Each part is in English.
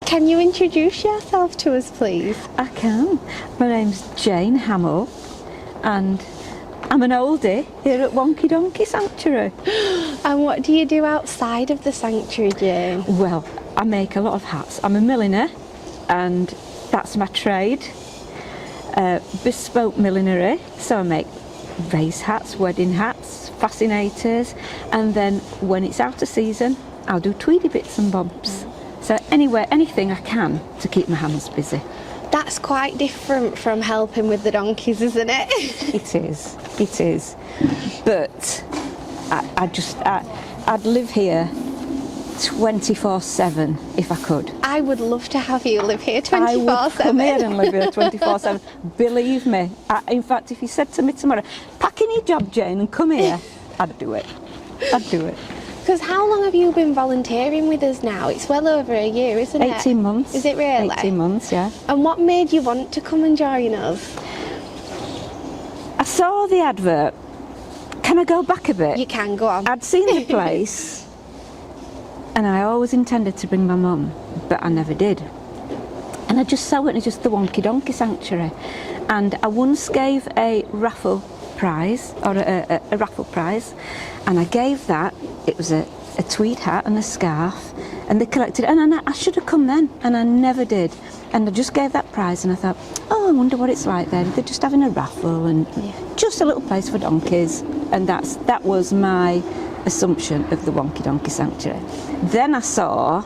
Can you introduce yourself to us, please? I can. My name's Jane Hamill, and I'm an oldie here at Wonky Donkey Sanctuary. And what do you do outside of the sanctuary, Jane? Well, I make a lot of hats. I'm a milliner, and that's my trade. Bespoke millinery, so I make vase hats, wedding hats, fascinators, and then when it's out of season, I'll do tweedy bits and bobs. So anything I can to keep my hands busy. That's quite different from helping with the donkeys, isn't it? It is. But I'd live here 24/7 if I could. I would love to have you live here 24/7. I would come here and live here 24/7. Believe me. In fact, if you said to me tomorrow, pack in your job, Jane, and come here, I'd do it. Because how long have you been volunteering with us now? It's well over a year, isn't it? 18 months. Is it really? 18 months, yeah. And what made you want to come and join us? I saw the advert. Can I go back a bit? You can, go on. I'd seen the place and I always intended to bring my mum, but I never did. And I just saw it, and it's just the Wonky Donkey Sanctuary. And I once gave a raffle prize, or a raffle prize, and I gave that. It was a tweed hat and a scarf, and they collected it, and I should have come then, and I never did. And I just gave that prize, and I thought, oh, I wonder what it's like then. They're just having a raffle and just a little place for donkeys, and that was my assumption of the Wonky Donkey Sanctuary. Then I saw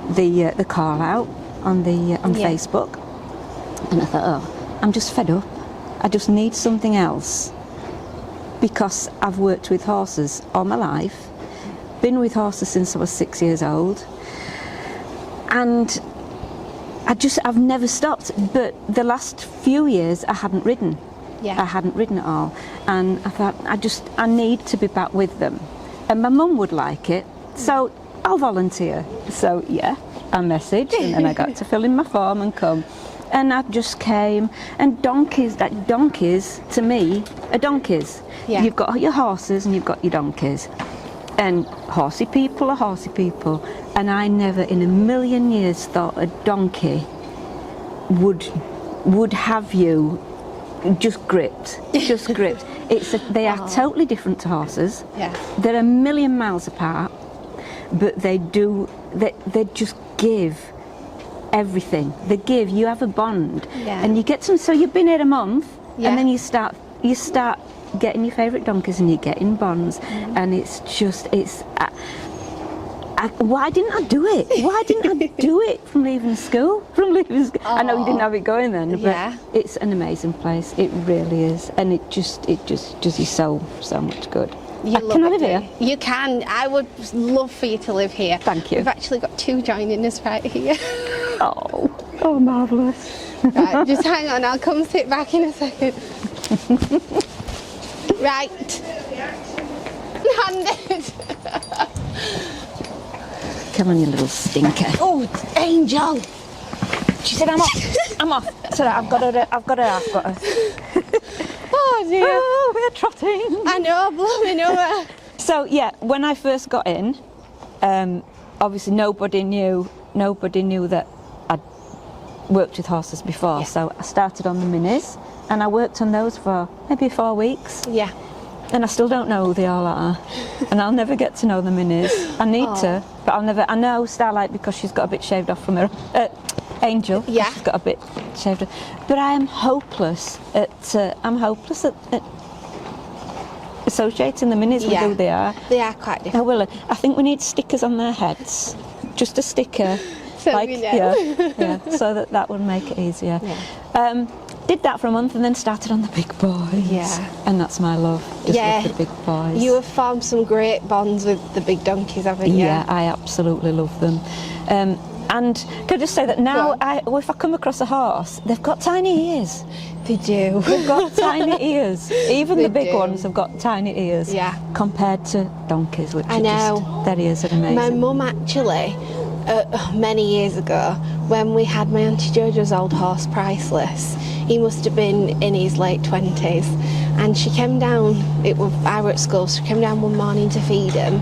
the call out on Facebook, and I thought, oh, I'm just fed up. I just need something else, because I've worked with horses all my life, been with horses since I was 6 years old, and I've never stopped. But the last few years I hadn't ridden. I hadn't ridden at all, and I thought I need to be back with them, and my mum would like it, so I'll volunteer. So yeah, I messaged, and then I got to fill in my form and come. And I just came, and donkeys to me are donkeys. Yeah. You've got your horses and you've got your donkeys. And horsey people are horsey people. And I never in a million years thought a donkey would have you just gripped. They are totally different to horses. Yeah. They're a million miles apart, but they just give everything. They give. You have a bond, and you get some. So you've been here a month, and then you start getting your favourite donkeys, and you're getting bonds, and it's why didn't I do it? Why didn't I do it from leaving school? I know you didn't have it going then, but it's an amazing place. It really is, and it just does you so much good. Can I live here? You can. I would love for you to live here. Thank you. We've actually got two joining us right here. Oh, marvellous. Right, just hang on, I'll come sit back in a second. Right. Handed. Come on, you little stinker. Oh, Angel. She said, I'm off. So I've got her. Oh dear. Oh, we're trotting. I know, blooming over. So yeah, when I first got in, obviously nobody knew that I'd worked with horses before. So I started on the minis, and I worked on those for maybe 4 weeks. Yeah. And I still don't know who they all are, and I'll never get to know the minis. I need to, but I'll never. I know Starlight because she's got a bit shaved off from her. Angel, she's got a bit shaved off. But I am hopeless at associating the minis with who they are. They are quite different. I think we need stickers on their heads, just a sticker, so so that would make it easier. Yeah. Did that for a month, and then started on the big boys. Yeah. And that's my love. Just with the big boys. You have formed some great bonds with the big donkeys, haven't you? Yeah, I absolutely love them. And can I just say that now, if I come across a horse, they've got tiny ears. They do. They've got tiny ears. Even the big ones have got tiny ears. Yeah. Compared to donkeys, which I know. Their ears are amazing. My mum actually, many years ago, when we had my Auntie Jojo's old horse Priceless, he must have been in his late 20s, and she came down, I were at school, so she came down one morning to feed him,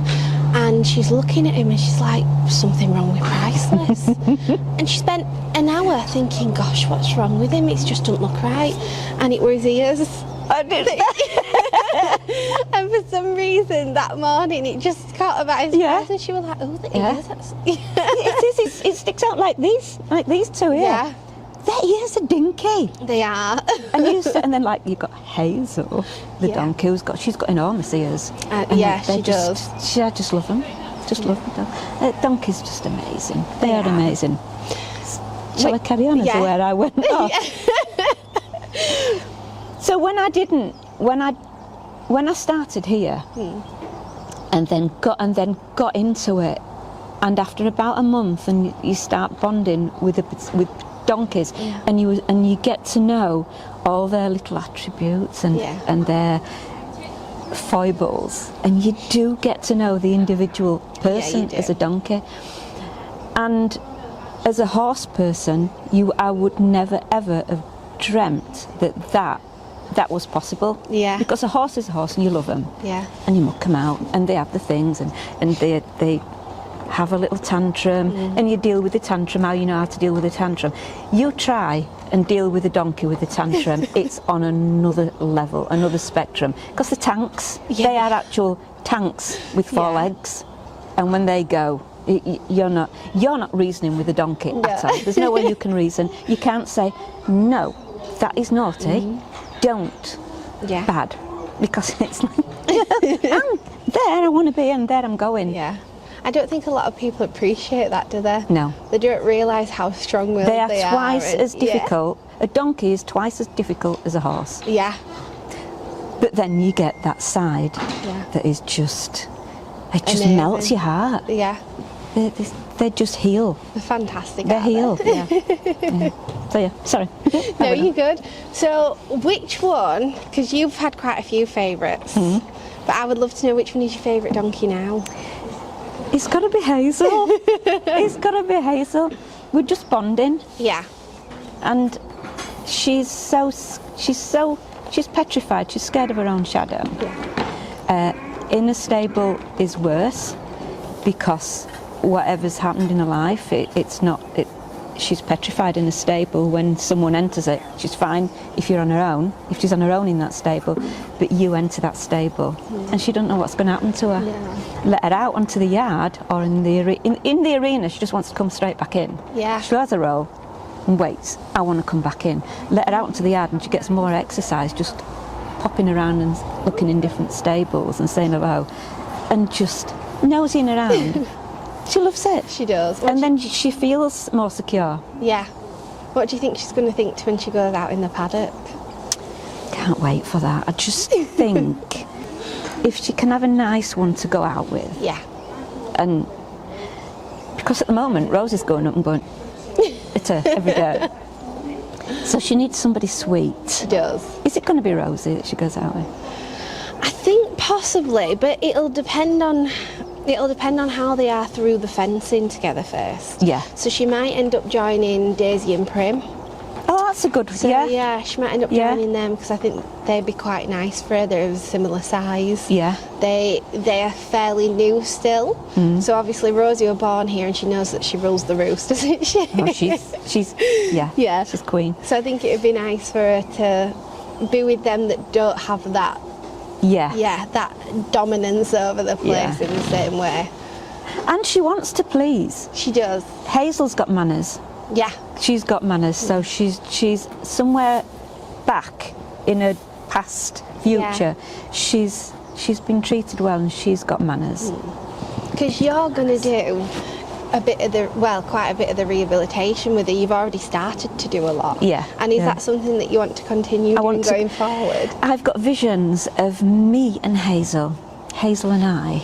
and she's looking at him and she's like, something wrong with Priceless. And she spent an hour thinking, gosh, what's wrong with him? It just doesn't look right. And it were his ears. I did. And for some reason that morning it just caught about his eyes, and she was like, oh, the ears. It sticks out like these two here. Yeah. Their ears are dinky. They are. And then like you've got Hazel, the donkey, she's got enormous ears. Yeah, she does. I just love them. Just love them. Donkeys just amazing. They are amazing. Shall I carry on as to where I went off? So when I started here, and then got into it, and after about a month, and you start bonding with donkeys, and you get to know all their little attributes and their foibles, and you do get to know the individual person as a donkey. And as a horse person, I would never ever have dreamt that was possible. Yeah. Because a horse is a horse, and you love them. Yeah. And you muck them out, and they have the things, and they have a little tantrum, and you deal with the tantrum how you know how to deal with a tantrum. You try and deal with a donkey with a tantrum, it's on another level, another spectrum. Because the tanks, they are actual tanks with four legs, and when they go, you're not reasoning with a donkey at all. There's no way you can reason. You can't say, no, that is naughty, don't, bad, because it's like, I'm there I want to be, and there I'm going. Yeah. I don't think a lot of people appreciate that, do they? No. They don't realise how strong-willed they are. They are twice as difficult. A donkey is twice as difficult as a horse. Yeah. But then you get that side that is just, it just amazing. Melts your heart. Yeah. They just heal. They're fantastic. They're healed. Yeah. So sorry. No, you're good. So which one, because you've had quite a few favourites, but I would love to know which one is your favourite donkey now? It's got to be Hazel. It's got to be Hazel. We're just bonding. Yeah. And she's petrified. She's scared of her own shadow. Yeah. In a stable is worse, because whatever's happened in her life, she's petrified in a stable. When someone enters it, she's fine if you're on her own, if she's on her own in that stable, but you enter that stable and she doesn't know what's going to happen to her. Yeah. Let her out onto the yard or in the arena, she just wants to come straight back in. Yeah. She has a roll and waits, I want to come back in. Let her out into the yard and she gets more exercise, just popping around and looking in different stables and saying hello and just nosing around. She loves it. She does. And then she feels more secure. Yeah. What do you think she's going to think when she goes out in the paddock? Can't wait for that. I just think if she can have a nice one to go out with. Yeah. And because at the moment Rose is going up and going at her every day. So she needs somebody sweet. She does. Is it going to be Rosie that she goes out with? I think possibly, but it'll depend on how they are through the fencing together first. Yeah. So she might end up joining Daisy and Prim. Oh, that's a good one. So, yeah, she might end up joining them, because I think they'd be quite nice for her. They're of a similar size. Yeah. They are fairly new still. So obviously Rosie was born here and she knows that she rules the roost, doesn't she? Oh, she's she's queen. So I think it would be nice for her to be with them that don't have that that dominance over the place in the same way. And she wants to please. She does. Hazel's got manners. Yeah. She's got manners, so she's somewhere back in her past future. She's been treated well and she's got manners. Because you're going to do quite a bit of the rehabilitation with her. You've already started to do a lot. Yeah. And is that something that you want to continue doing going forward? I've got visions of me and Hazel and I,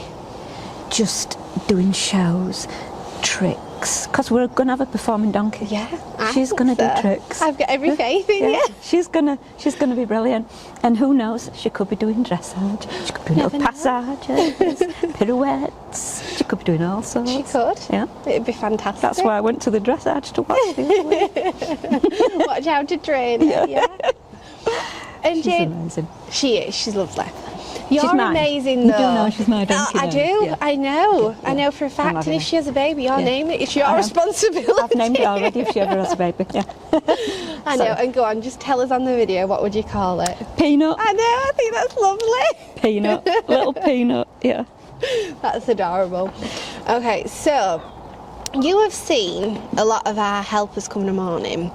just doing shows, tricks, because we're going to have a performing donkey. Yeah, she's going to do tricks. I've got every faith in you. She's going to be brilliant. And who knows, she could be doing dressage, she could be doing little passages, pirouettes, she could be doing all sorts. She could. Yeah. It'd be fantastic. That's why I went to the dressage to watch the other week. Watch how to train her, yeah. And she's Jane, amazing. she is, she's lovely. You're She's mine. amazing, though. You do know she's my donkey, I don't do. you? Yeah. I know. Yeah. I know for a fact. loving And if her. she has a baby, you'll Yeah. name it. It's your I have. responsibility. I've named it already if she ever has a baby. Yeah. I know. And go on, just tell us on the video, what would you call it? Peanut. I know. I think that's lovely. Peanut. Little peanut. Yeah. That's adorable. Okay, so you have seen a lot of our helpers come in the morning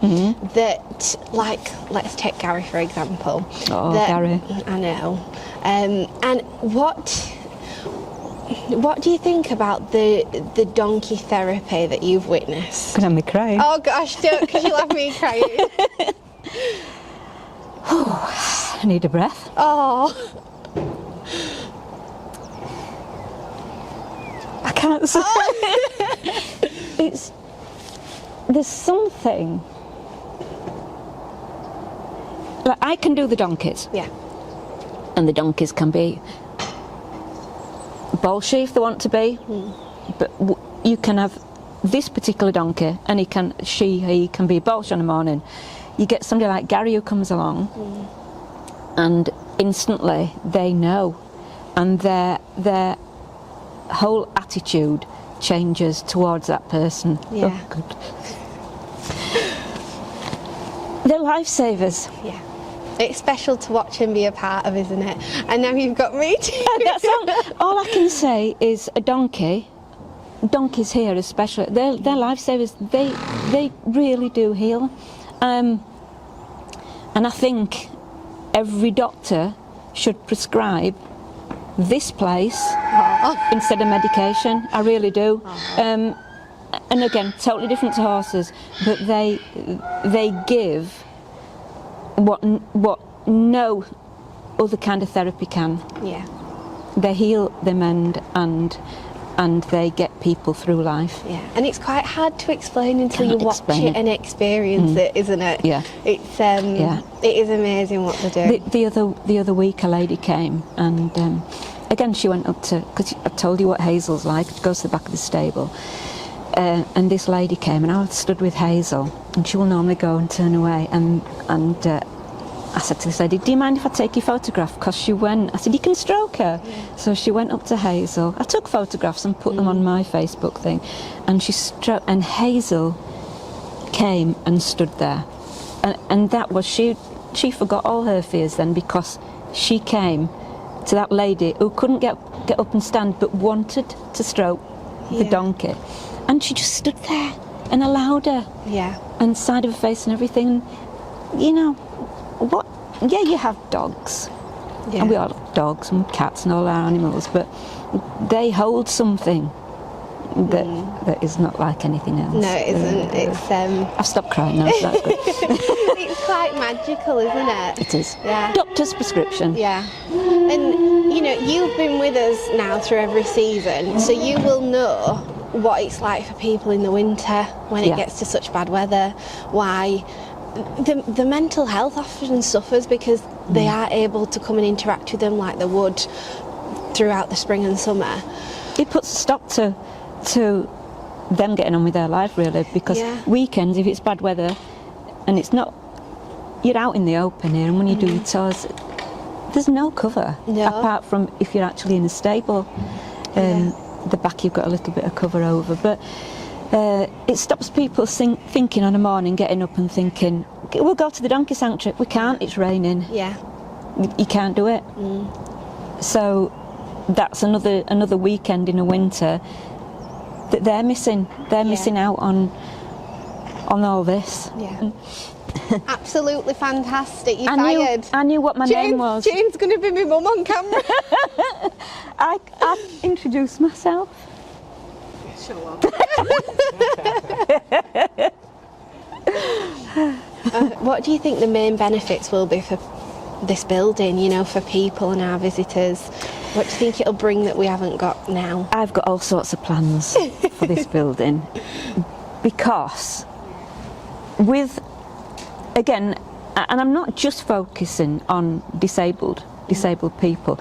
that, like, let's take Gary for example. Oh, that, Gary. I know. And what do you think about the donkey therapy that you've witnessed? Gonna have me crying. Oh gosh, don't, because you'll have me crying. I need a breath. Oh. I can't say. There's something. Like, I can do the donkeys, Yeah. and the donkeys can be bolshy if they want to be, but you can have this particular donkey, and he can be bolsh in the morning. You get somebody like Gary who comes along, and instantly they know, and their whole attitude changes towards that person. Yeah. Oh, good. They're lifesavers. Yeah. It's special to watch him be a part of, isn't it? And now you've got me too. That's all I can say is a donkey. Donkeys here especially, they're lifesavers. They really do heal. And I think every doctor should prescribe this place instead of medication. I really do. And again, totally different to horses, but they give what no other kind of therapy can. Yeah. They heal, they mend, and they get people through life. Yeah, and it's quite hard to explain until you Cannot watch explain it and experience it, isn't it? Yeah. It's it is amazing what they do. The other week, a lady came, and again she went up to, because I've told you what Hazel's like. It goes to the back of the stable, and this lady came, and I was stood with Hazel, and she will normally go and turn away, and I said to this lady, "Do you mind if I take your photograph?" Because she went, I said, "You can stroke her." Yeah. So she went up to Hazel. I took photographs and put them on my Facebook thing, and and Hazel came and stood there, and that was she forgot all her fears then, because she came to that lady who couldn't get up and stand but wanted to stroke the donkey, and she just stood there and allowed her. Yeah. And side of her face and everything. You know what? Yeah, you have dogs, and we all have dogs and cats and all our animals, but they hold something that is not like anything else. No, it isn't. It's I've stopped crying now, so that's good. it's quite magical, isn't it? It is. Yeah. Doctor's prescription. Yeah. And you know, you've been with us now through every season, so you will know what it's like for people in the winter when it gets to such bad weather. Why the mental health often suffers, because they are able to come and interact with them like they would throughout the spring and summer. It puts a stop to them getting on with their life, really, because weekends, if it's bad weather and it's not, you're out in the open here, and when you do your tours, there's no cover apart from if you're actually in a stable. The back you've got a little bit of cover over, but it stops people thinking on a morning, getting up and thinking, we'll go to the donkey sanctuary. We can't, it's raining. Yeah. You can't do it. So that's another weekend in the winter that they're missing. They're missing out on all this. Yeah. Absolutely fantastic. You I knew what my name was. Jane's going to be my mum on camera. I introduced myself. Show up. What do you think the main benefits will be for this building, you know, for people and our visitors? What do you think it'll bring that we haven't got now? I've got all sorts of plans for this building, because again, and I'm not just focusing on disabled people,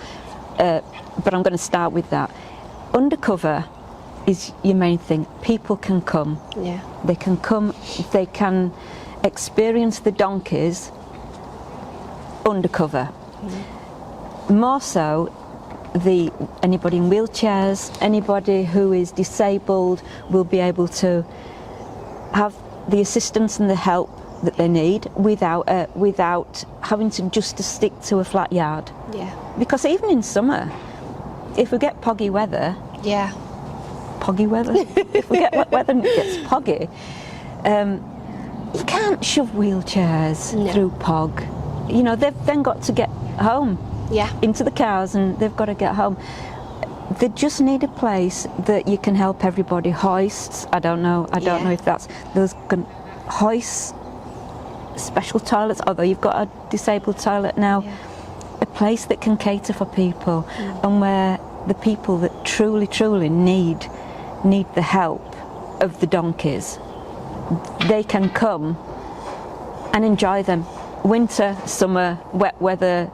but I'm going to start with that. Undercover is your main thing. People can come. Yeah. They can come, they can experience the donkeys undercover. More so anybody in wheelchairs, anybody who is disabled will be able to have the assistance and the help that they need without having to stick to a flat yard. Yeah. Because even in summer, if we get poggy weather, if we get wet weather and it gets poggy, you can't shove wheelchairs through pog. You know, they've then got to get home. Yeah. Into the cars, and they've got to get home. They just need a place that you can help everybody. Hoists, I don't know if that's those hoists, special toilets, although you've got a disabled toilet now. Yeah. A place that can cater for people, and where the people that truly need the help of the donkeys, they can come and enjoy them. Winter, summer, wet weather,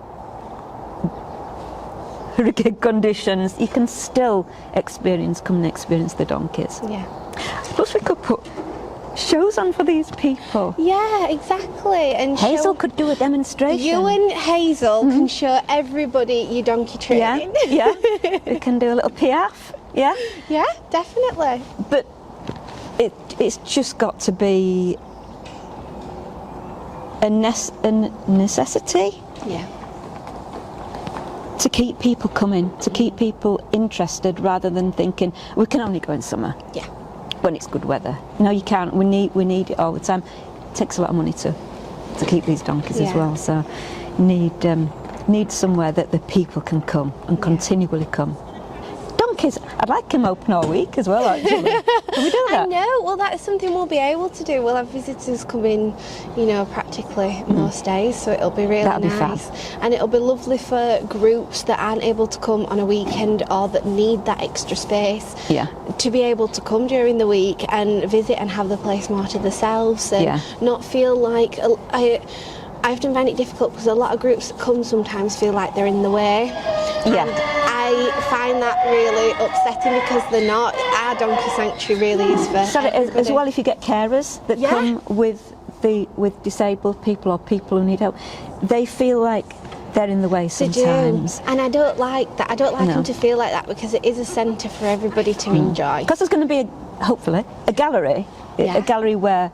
hurricane conditions, you can still come and experience the donkeys. Yeah. Plus we could put shows on for these people. Yeah, exactly. And Hazel could do a demonstration. You and Hazel can show everybody your donkey training. Yeah. We can do a little piaffe. Yeah. Yeah, definitely. But it's just got to be a necessity. Yeah. To keep people coming, to keep people interested, rather than thinking we can only go in summer. Yeah. When it's good weather. No, you can't. We need it all the time. It takes a lot of money to keep these donkeys as well. So need somewhere that the people can come and continually come. Donkeys, I'd like them open all week as well, actually. Can we do that? I know. Well, that's something we'll be able to do. We'll have visitors come in, practically most days, so it'll be really That'll be nice. fab. And it'll be lovely for groups that aren't able to come on a weekend or that need that extra space. Yeah. To be able to come during the week and visit and have the place more to themselves and not feel like I often find it difficult because a lot of groups that come sometimes feel like they're in the way. Yeah. And I find that really upsetting because they're not. Our donkey sanctuary really is for as well, if you get carers that come with disabled people or people who need help, they feel like they're in the way sometimes. They do. And I don't like that. I don't like them to feel like that because it is a centre for everybody to enjoy. Because there's going to be, hopefully, a gallery. A gallery where,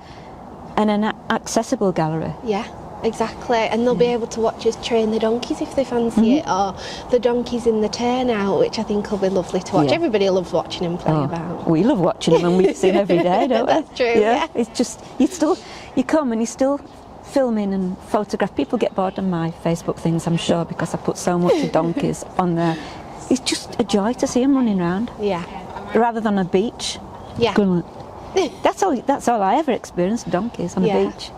and an accessible gallery. Yeah. Exactly, and they'll be able to watch us train the donkeys if they fancy it, or the donkeys in the turnout, which I think will be lovely to watch. Everybody loves watching them play about. We love watching them, and we see them every day, don't we? That's true. Yeah. It's just you come and you still filming and photograph. People get bored on my Facebook things, I'm sure, because I put so much of donkeys on there. It's just a joy to see them running around. Yeah. Rather than a beach. Yeah. That's all I ever experienced, donkeys on a beach.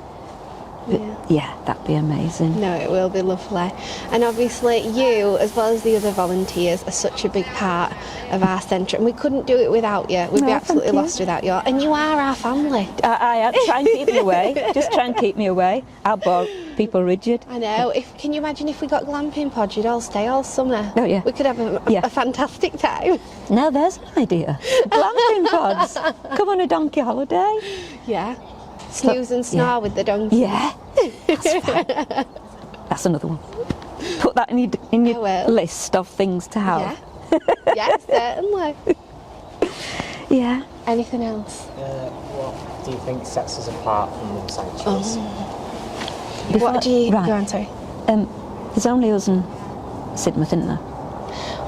Yeah, that'd be amazing. No, it will be lovely. And obviously you, as well as the other volunteers, are such a big part of our centre, and we couldn't do it without you. We'd be absolutely lost without you. And you are our family. I try and keep me away. Just try and keep me away. I'll bore people rigid. I know. Can you imagine if we got glamping pods, you'd all stay all summer? Oh, yeah. We could have a fantastic time. Now there's an idea. Glamping pods. Come on a donkey holiday. Yeah. Snooze and snore with the donkey. Yeah, that's fine. That's another one. Put that in your list of things to have. Yeah, yeah, certainly. Yeah. Anything else? What do you think sets us apart from the sanctuaries? What do you... Go on, sorry. There's only us and Sidmouth, isn't there?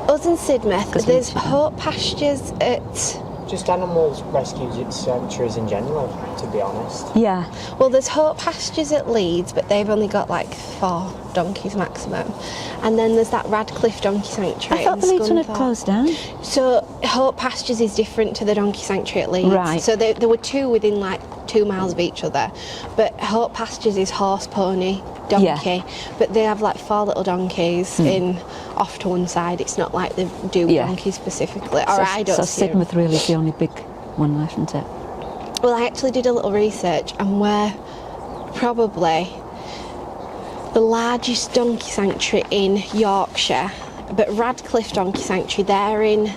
Us and Sidmouth. There's Hope Pastures at... Just animals rescues at sanctuaries in general, to be honest. Yeah. Well, there's Hope Pastures at Leeds, but they've only got like 4 donkeys maximum. And then there's that Radcliffe Donkey Sanctuary. I thought the Leeds one had closed down. So Hope Pastures is different to the Donkey Sanctuary at Leeds. Right. So there were 2 within like 2 miles of each other. But Hope Pastures is horse, pony, donkey. But they have like 4 little donkeys off to one side. It's not like they do donkeys specifically. Or I don't see them. Sidmouth really is the only big one left, isn't it? Well, I actually did a little research, and we're probably the largest donkey sanctuary in Yorkshire. But Radcliffe Donkey Sanctuary, they're in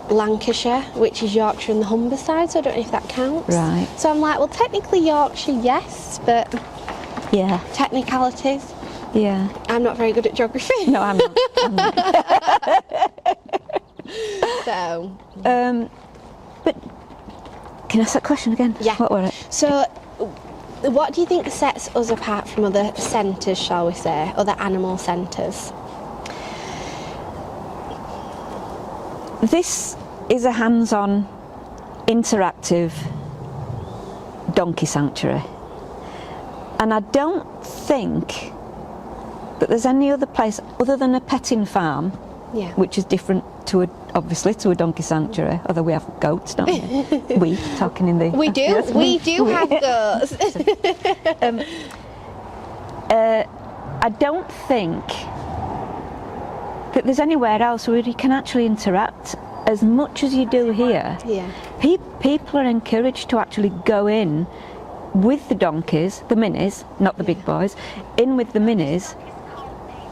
Lancashire, which is Yorkshire and the Humberside, so I don't know if that counts. Right. So I'm like, well, technically Yorkshire, yes, but yeah, technicalities. Yeah. I'm not very good at geography. No, I'm not. So, But can I ask that question again? yeah. What were it? So, what do you think sets us apart from other centres, shall we say, other animal centres? This is a hands-on, interactive donkey sanctuary. And I don't think that there's any other place other than a petting farm, Yeah. which is different to obviously to a donkey sanctuary, although we have goats, don't we? We, talking in the... We do. Yes, we do have goats. I don't think that there's anywhere else where you can actually interact as much as you do here. Yeah. People are encouraged to actually go in with the donkeys, the minis, not the big boys, in with the minis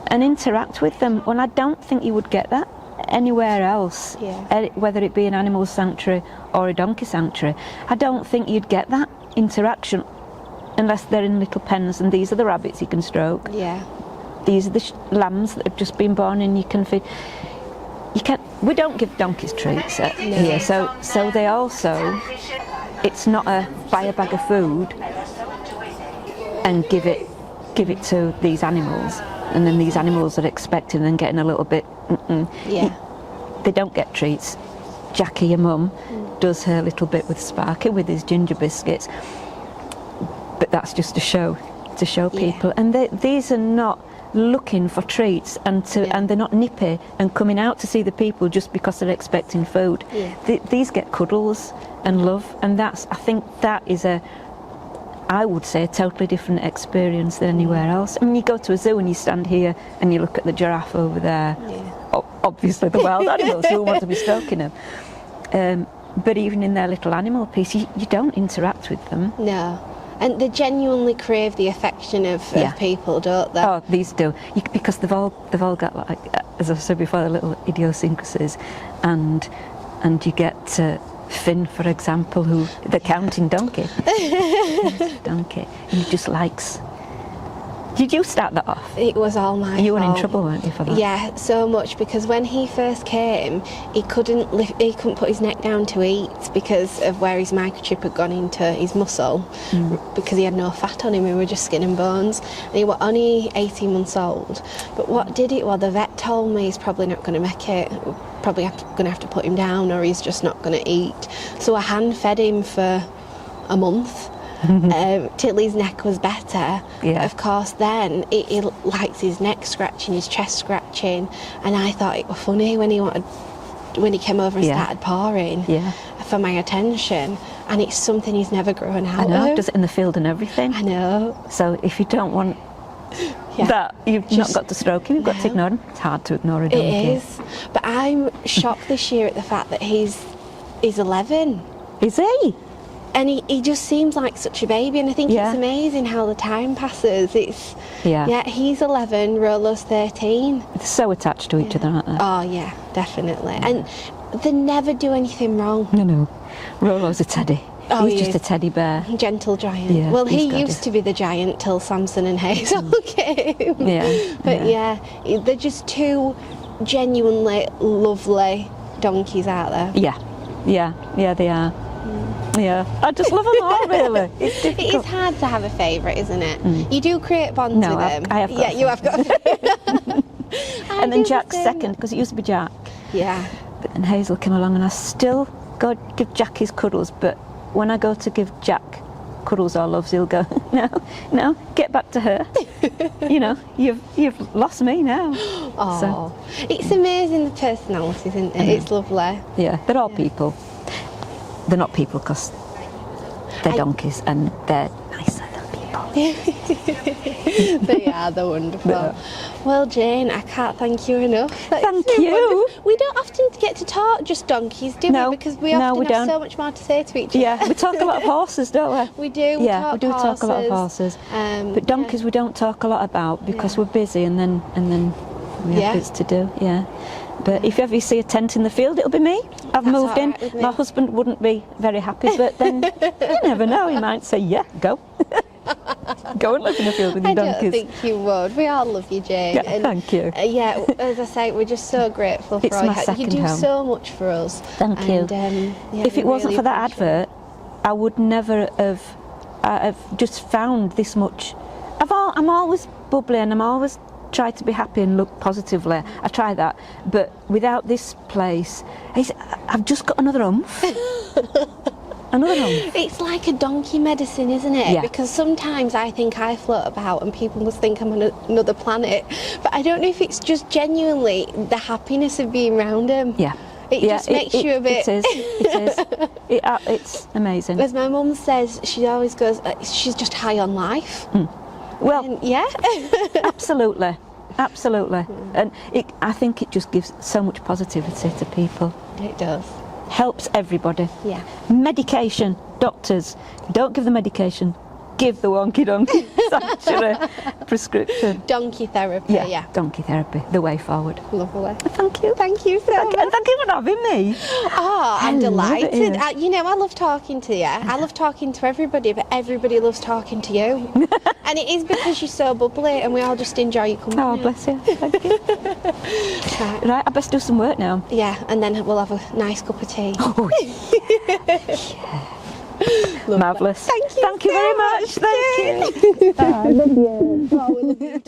and interact with them. Well, I don't think you would get that anywhere else, whether it be an animal sanctuary or a donkey sanctuary. I don't think you'd get that interaction unless they're in little pens, and these are the rabbits you can stroke. Yeah. These are the lambs that have just been born and you can feed. We don't give donkeys treats here, so they also, it's not a buy a bag of food and give it to these animals, and then these animals are expecting and getting a little bit. Yeah. They don't get treats. Jackie, your mum, does her little bit with Sparky with his ginger biscuits, but that's just to show people. And these are not looking for treats, and they're not nippy and coming out to see the people just because they're expecting food. These get cuddles and love, and I think that is I would say a totally different experience than anywhere else. I mean, you go to a zoo and you stand here and you look at the giraffe over there, obviously the wild animals who want to be stroking them, but even in their little animal piece you don't interact with them. No. And they genuinely crave the affection of people, don't they? Oh, these do, because they've all got, like, as I said before, the little idiosyncrasies, and you get Finn, for example, who the counting donkey, donkey, he just likes. Did you start that off? It was all my fault. You were in trouble, weren't you, for that? Yeah, so much, because when he first came, he couldn't put his neck down to eat because of where his microchip had gone into his muscle, because he had no fat on him, we were just skin and bones, and he was only 18 months old. But what did it? Well, the vet told me he's probably not going to make it. We're probably going to have to put him down, or he's just not going to eat. So I hand fed him for a month. Till his neck was better. But of course then he likes his neck scratching, his chest scratching, and I thought it was funny when he came over and started pawing for my attention, and it's something he's never grown out of. I know, does it in the field and everything. I know. So if you don't want that, you've not got to stroke him, you've got to ignore him. It's hard to ignore a donkey. It is, but I'm shocked this year at the fact that he's 11. Is he? And he just seems like such a baby, and I think it's amazing how the time passes. It's he's 11, Rolo's 13. They're so attached to each other, aren't they? Oh yeah, definitely. And they never do anything wrong. No. Rolo's a teddy. Oh, he's just a teddy bear. Gentle giant. Yeah, well, he used to be the giant till Samson and Hazel came. But they're just two genuinely lovely donkeys, aren't they? Yeah, they are. Yeah, I just love them all, really. It's difficult. It is hard to have a favourite, isn't it? You do create bonds with them. I have got. Yeah, you have got. And then Jack's second, because it used to be Jack. Yeah. But then Hazel came along, and I still go give Jack his cuddles, but when I go to give Jack cuddles or loves, he'll go, no, get back to her. You've lost me now. Oh, so, it's amazing, the personalities, isn't it? It's lovely. Yeah, they're all people. They're not people because they're donkeys, and they're nicer than people. They're wonderful. Yeah. Well, Jane, I can't thank you enough. Thank you. We don't often get to talk just donkeys, do we? Because we often have so much more to say to each other. Yeah, we talk a lot of horses, don't we? We do. We do talk a lot of horses. But donkeys we don't talk a lot about because we're busy, and then we have bits to do. Yeah. But if ever you see a tent in the field, it'll be me. I've moved in. My husband wouldn't be very happy, but then you never know. He might say, yeah, go. Go and live in a field with your I don't donkeys. think you would. We all love you, Jane. Yeah, thank you. Yeah, as I say, we're just so grateful for It's all my you You second do home. so much for us. Thank you. Yeah, If we it wasn't really for that appreciate it. advert, I would never have. I've just found this much. I'm always bubbly and I'm always try to be happy and look positively. I try that, but without this place, I've just got another umph. Another umph. It's like a donkey medicine, isn't it? Yeah. Because sometimes I think I float about and people must think I'm on another planet, but I don't know if it's just genuinely the happiness of being around them. Yeah. It just makes you a bit. It is. It's amazing. As my mum says, she always goes, she's just high on life. Well, And yeah. absolutely. And I think it just gives so much positivity to people. It does. Helps everybody. Yeah. Medication, doctors, don't give the medication, give the wonky donkey sanctuary prescription. Donkey therapy, yeah. Donkey therapy, the way forward. Lovely. Thank you. Thank you so much. And thank you for having me. Oh, I'm I love it delighted. here. I love talking to you. I love talking to everybody, but everybody loves talking to you. And it is because you're so bubbly and we all just enjoy your company. Oh, bless you. Thank you. Right, I best do some work now. Yeah, and then we'll have a nice cup of tea. Oh, Lovely. marvellous. Thank you Thank you so very much. Thank you. I love you.